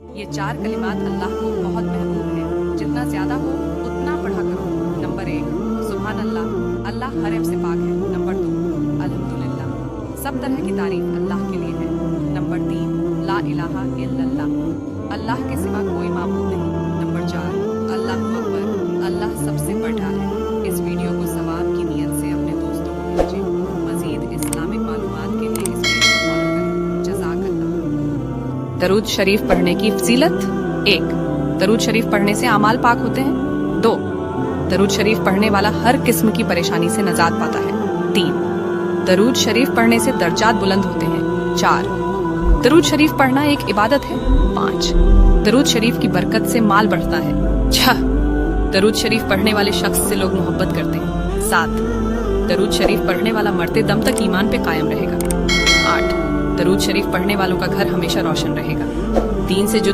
یہ 4 کلمات اللہ کو بہت محبوب ہیں، جتنا زیادہ ہو اتنا پڑھا کرو۔ نمبر 1 سبحان اللہ، اللہ ہر عیب سے پاک ہے۔ نمبر 2 الحمدللہ، سب طرح کی تعریف اللہ کے لیے ہے۔ نمبر 3 لا الہ الا اللہ، اللہ کے سوا کوئی معبود نہیں۔ نمبر 4 اللہ اکبر، اللہ سب سے بڑا ہے۔ اس ویڈیو کو ثواب کی نیت سے اپنے دوستوں کو بھیجیں۔ مزید اسلامک معلومات کے لیے اس ویڈیو کو فالو کریں۔ جزاک اللہ۔ درود شریف پڑھنے کی فضیلت: 1 درود شریف پڑھنے سے اعمال پاک ہوتے ہیں۔ 2 درود شریف پڑھنے والا ہر قسم کی پریشانی سے نجات پاتا ہے۔ 3 درود شریف پڑھنے سے درجات بلند ہوتے ہیں۔ 4 درود شریف پڑھنا ایک عبادت ہے۔ 5 درود شریف کی برکت سے مال بڑھتا ہے۔ 6 درود شریف پڑھنے والے شخص سے لوگ محبت کرتے ہیں۔ 7 درود شریف پڑھنے والا مرتے دم تک ایمان پہ قائم رہے گا۔ 8 درود شریف پڑھنے والوں کا گھر ہمیشہ روشن رہے گا۔ 3 سے جو